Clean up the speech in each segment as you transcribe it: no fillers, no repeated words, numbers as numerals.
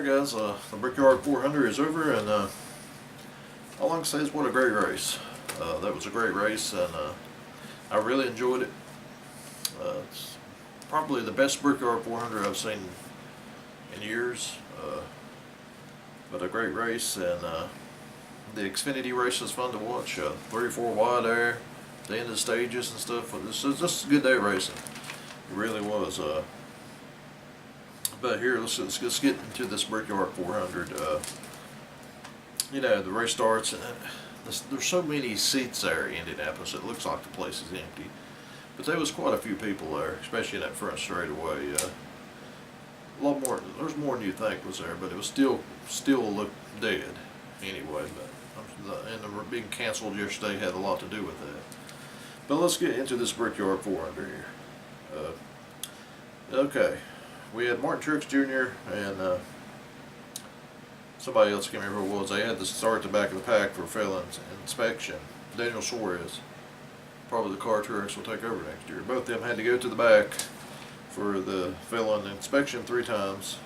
Alright guys, the Brickyard 400 is over, and all I can say is what a great race. That was a great race, and I really enjoyed it. It's probably the best Brickyard 400 I've seen in years, but a great race, and the Xfinity race was fun to watch. 3 or 4 wide there, the end of the stages and stuff. This is just a good day racing. It really was. But here, let's get into this Brickyard 400. You know, the race starts, and there's so many seats there in Indianapolis, it looks like the place is empty. But there was quite a few people there, especially in that front straightaway. A lot more. There's more than you think was there, but it was still looked dead anyway. But and the being canceled yesterday had a lot to do with that. But let's get into this Brickyard 400 here. Okay. We had Martin Truex Jr. and somebody else, I can't remember who it was. They had to start at the back of the pack for failing inspection. Daniel Suarez, probably the car Truex will take over next year. Both of them had to go to the back for the failing inspection 3 times.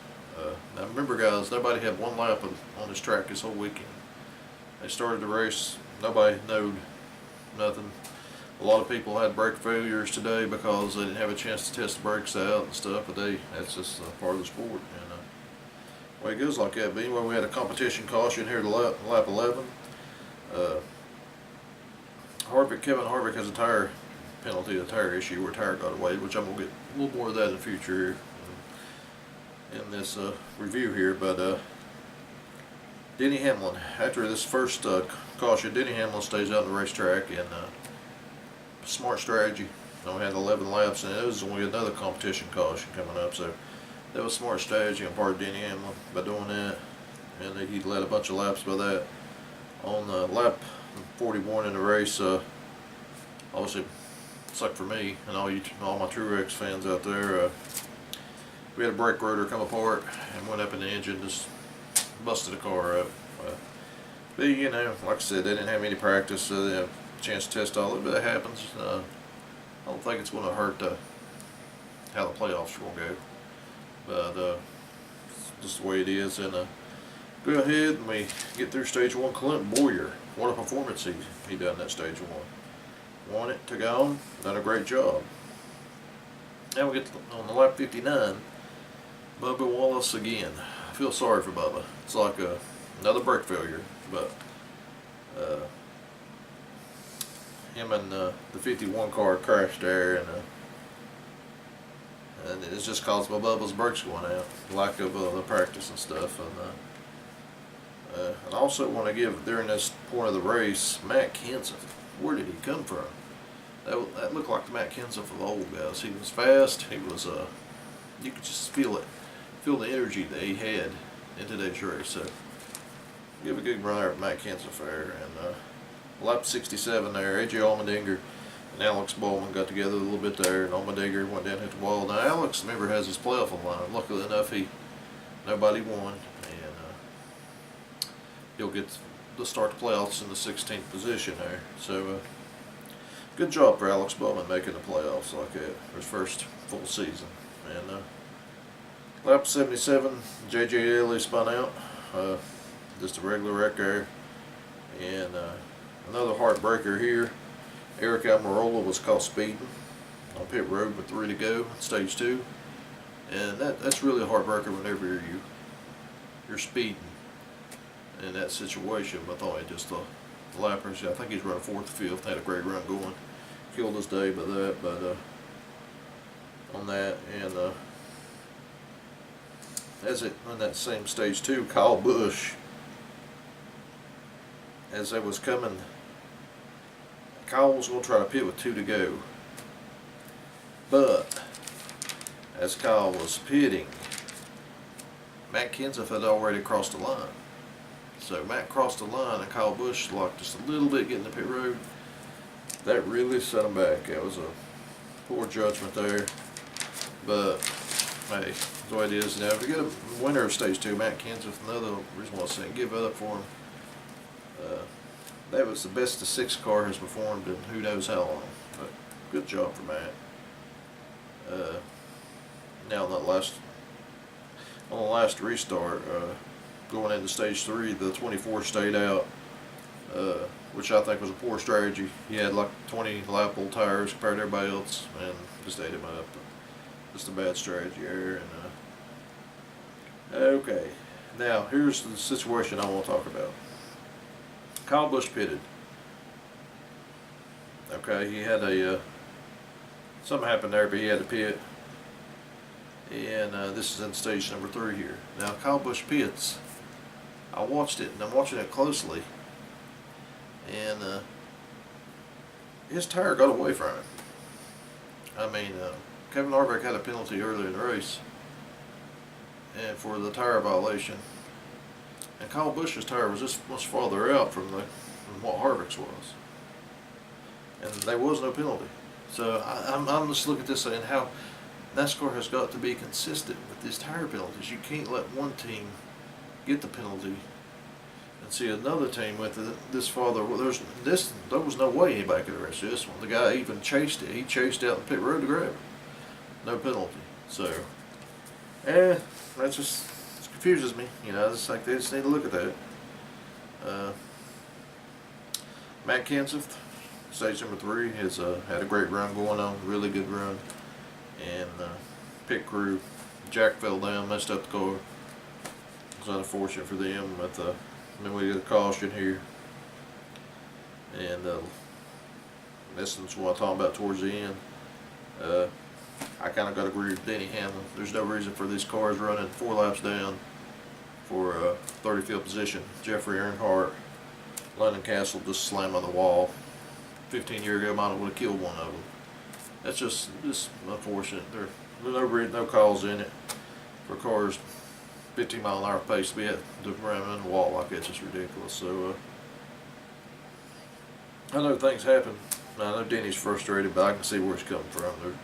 Now remember guys, nobody had 1 lap on this track this whole weekend. They started the race, nobody knowed nothing. A lot of people had brake failures today because they didn't have a chance to test the brakes out and stuff, but that's just part of the sport. And well, it goes like that. But anyway, we had a competition caution here to lap 11. Kevin Harvick has a tire penalty, a tire issue where a tire got away, which I'm going to get a little more of that in the future here in this review here. But Denny Hamlin, after this first caution, Denny Hamlin stays out on the racetrack, and smart strategy. We had 11 laps, and it was only another competition caution coming up, so that was smart strategy on part of Denny Hamlin by doing that, and he led a bunch of laps by that. On lap 41 in the race, obviously sucked for me and all my Truex fans out there. We had a brake rotor come apart and went up in the engine, just busted the car up. But you know, like I said, they didn't have any practice, so they didn't have chance to test all of it, but it happens. I don't think it's going to hurt how the playoffs are going to go, but just the way it is. And go ahead and we get through stage 1. Clinton Boyer, what a performance he done that stage 1. Won it, took on, done a great job. Now we get on the lap 59, Bubba Wallace again. I feel sorry for Bubba. It's like another brake failure, but him and the 51 car crashed there, and it's just caused by Bubba's brakes going out, lack of the practice and stuff. And I also want to give, during this point of the race, Matt Kenseth. Where did he come from? That looked like the Matt Kenseth of the old guys. He was fast. He was you could just feel the energy that he had in today's race. So give a good run there at Matt Kenseth there. And lap 67 there, AJ Allmendinger and Alex Bowman got together a little bit there, and Allmendinger went down and hit the wall. Now Alex, remember, has his playoff on line. Luckily enough, nobody won, and he'll get to start the playoffs in the 16th position there. So good job for Alex Bowman making the playoffs like that for his first full season. And lap 77, J.J. Elley spun out, just a regular wreck there. And another heartbreaker here, Eric Almirola was caught speeding on pit road with 3 to go in stage 2, and that's really a heartbreaker whenever you're speeding in that situation. But I thought just the lappers, I think he's running 4th or 5th, had a great run going, killed his day by that. But on that, and as it on that same stage 2, Kyle Busch, as they was coming, Kyle was going to try to pit with 2 to go, but as Kyle was pitting, Matt Kenseth had already crossed the line. So Matt crossed the line, and Kyle Busch locked just a little bit getting the pit road. That really set him back. That was a poor judgment there, but hey, that's the way it is. Now if you get a winner of stage 2, Matt Kenseth, another reason why I say give it up for him. That was the best the 6 car has performed in who knows how long. But good job for Matt. Now in that last on the last restart, going into stage 3, the 24 stayed out, which I think was a poor strategy. He had like 20 lap old tires compared to everybody else, and just ate him up. Just a bad strategy there. And okay, now here's the situation I want to talk about. Kyle Busch pitted. Okay, he had a something happened there, but he had to pit. And this is in stage number 3 here. Now Kyle Busch pits. I watched it, and I'm watching it closely. And his tire got away from him. I mean, Kevin Harvick had a penalty earlier in the race, and for the tire violation. And Kyle Busch's tire was just much farther out from what Harvick's was, and there was no penalty. So I'm just looking at this saying how NASCAR has got to be consistent with these tire penalties. You can't let one team get the penalty and see another team with it this farther. Well, there was no way anybody could arrest this one. The guy even chased it. He chased out the pit road to grab it. No penalty. So, that just confuses me. You know, it's like they just need to look at that. Matt Kenseth, stage number 3, has had a great run going on, really good run. And pit crew, Jack fell down, messed up the car. It's unfortunate for them, but then we get a caution here. And this is what I'm talking about towards the end. I kind of got to agree with Denny Hamlin. There's no reason for these cars running 4 laps down for 30th position. Jeffrey Earnhardt, London Castle just slammed on the wall. 15 years ago, might have would have killed one of them. That's just unfortunate. There's no cause in it for cars 15 mile an hour pace to be at to ram in the wall like that's just ridiculous. So I know things happen. I know Denny's frustrated, but I can see where he's coming from. There's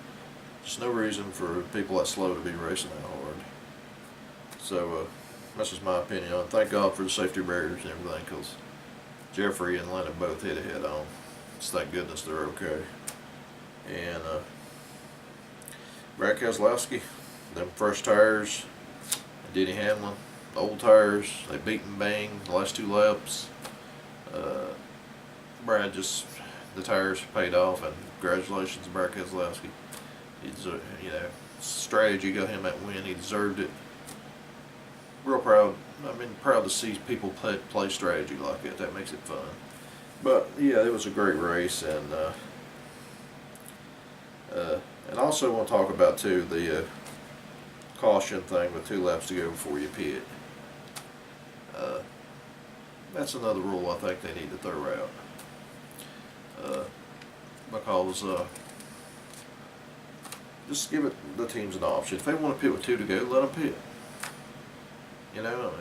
just no reason for people that slow to be racing that hard. So that's just my opinion on it. Thank God for the safety barriers and everything, because Jeffrey and Lennon both hit a head on. So thank goodness they're okay. And Brad Keselowski, them fresh tires, and Denny Hamlin, the old tires, they beat and bang the last 2 laps. Brad just, the tires paid off, and congratulations to Brad Keselowski. He's, strategy got him that win. He deserved it. Real proud. I mean, proud to see people play strategy like that. That makes it fun. But yeah, it was a great race, and also want to talk about too the caution thing with 2 laps to go before you pit. That's another rule I think they need to throw out, because just give the teams an option. If they want to pit with 2 to go, let them pit. You know,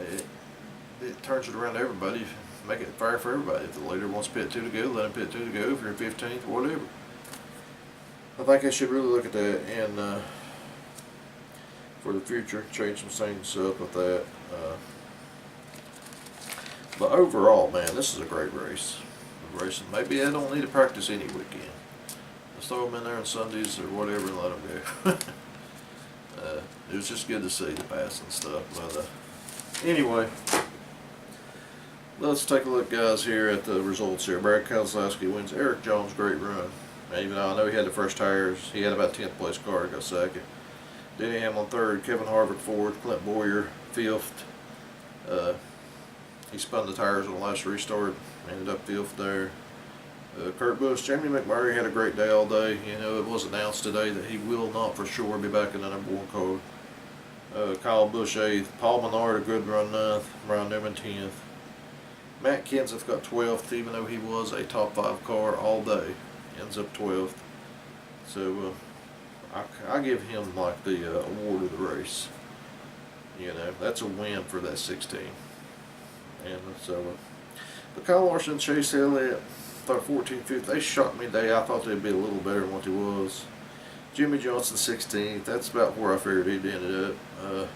it turns it around to everybody. Make it fair for everybody. If the leader wants to pit 2 to go, let him pit 2 to go. If you're 15th, whatever. I think I should really look at that, and for the future, change some things up with that. But overall, man, this is a great race. Racing. Maybe I don't need to practice any weekend. Let's throw them in there on Sundays or whatever and let them go. It was just good to see the pass and stuff. But anyway, let's take a look, guys, here at the results here. Brad Keselowski wins. Eric Jones, great run. Even though I know he had the first tires, he had about 10th place car, got 2nd. Denny Hamlin 3rd, Kevin Harvick 4th, Clint Boyer 5th. He spun the tires on the last restart, ended up 5th there. Kurt Busch, Jamie McMurray had a great day all day. You know, it was announced today that he will not for sure be back in the #1 car. Kyle Busch 8th, Paul Menard a good run 9th, Ryan Newman 10th. Matt Kenseth got 12th, even though he was a top 5 car all day. Ends up 12th. So I give him like the award of the race. You know, that's a win for that 16. And so, but Kyle Larson, Chase Elliott, 14th, 15th, they shocked me today. I thought they'd be a little better than what he was. Jimmy Johnson 16th. That's about where I figured he'd ended up.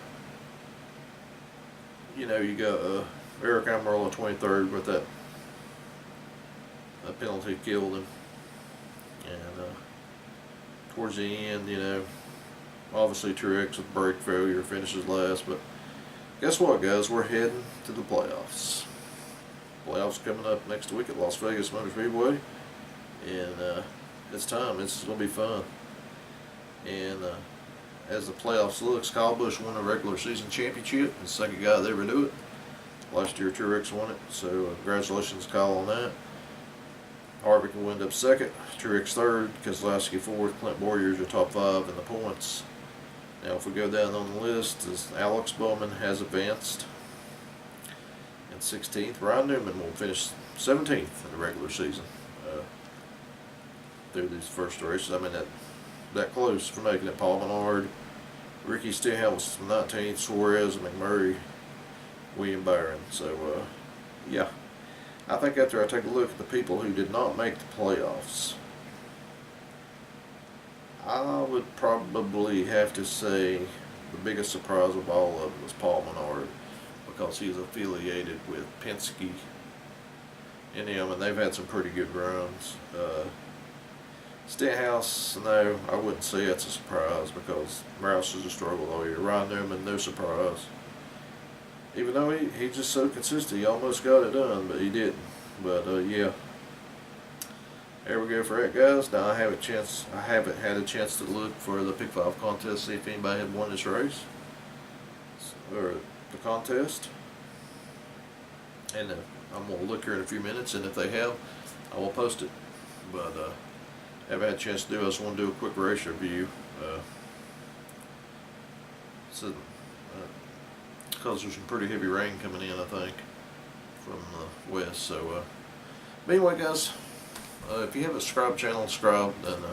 You know, you got Eric Almirola 23rd with that penalty killed him. And towards the end, you know, obviously Truex with brake failure finishes last, but Guess what, guys? We're heading to the playoffs. Playoffs coming up next week at Las Vegas Motor Speedway, and it's time. It's going to be fun. And as the playoffs looks, Kyle Busch won a regular season championship. He's the second guy to ever do it. Last year, Truex won it, so congratulations, Kyle, on that. Harvick will end up second, Truex third, Keselowski fourth, Clint Bowyer's your top five in the points. Now, if we go down on the list, Alex Bowman has advanced in 16th. Ryan Newman will finish 17th in the regular season through these first races. I mean, that close for making it. Paul Menard, Ricky Stenhouse 19th, Suarez, McMurray, William Byron. So, yeah. I think after I take a look at the people who did not make the playoffs, I would probably have to say the biggest surprise of all of them was Paul Menard, because he's affiliated with Penske and them, and they've had some pretty good runs. Stenhouse, no, I wouldn't say it's a surprise, because Rouse has struggled all year. Ryan Newman, no surprise. Even though he's just so consistent, he almost got it done, but he didn't. But yeah, there we go for it, guys. Now I haven't had a chance to look for the Pick 5 contest, see if anybody had won this race or the contest. And I'm gonna look here in a few minutes, and if they have, I will post it. But haven't had a chance to do it. I just want to do a quick race review. Because there's some pretty heavy rain coming in, I think, from the west. So, but anyway, guys, if you have a subscribe channel, subscribe. And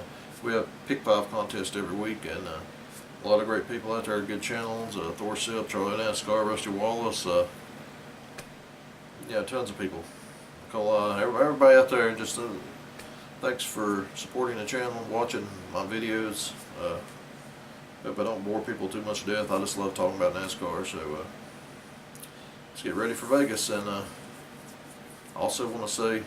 we have Pick 5 contest every week, and a lot of great people out there, good channels. Thor Sip, Charlie Nascar, Rusty Wallace. Yeah, tons of people. Everybody out there, just thanks for supporting the channel, watching my videos. Hope I don't bore people too much to death. I just love talking about NASCAR. So let's get ready for Vegas. And I also want to say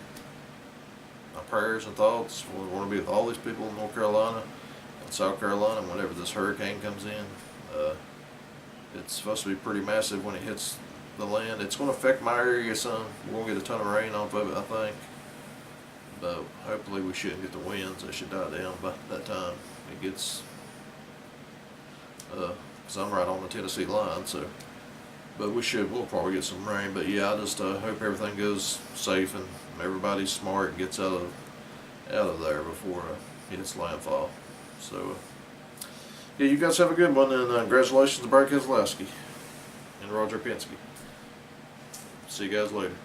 my prayers and thoughts. We want to be with all these people in North Carolina and South Carolina whenever this hurricane comes in. It's supposed to be pretty massive when it hits the land. It's going to affect my area some. We're going to get a ton of rain off of it, I think. But hopefully we shouldn't get the winds. They should die down by that time it gets, because I'm right on the Tennessee line. So, but we'll probably get some rain. But yeah, I just hope everything goes safe and everybody's smart and gets out of there before it hits landfall. So yeah, you guys have a good one, and congratulations to Brad Keselowski and Roger Penske. See you guys later.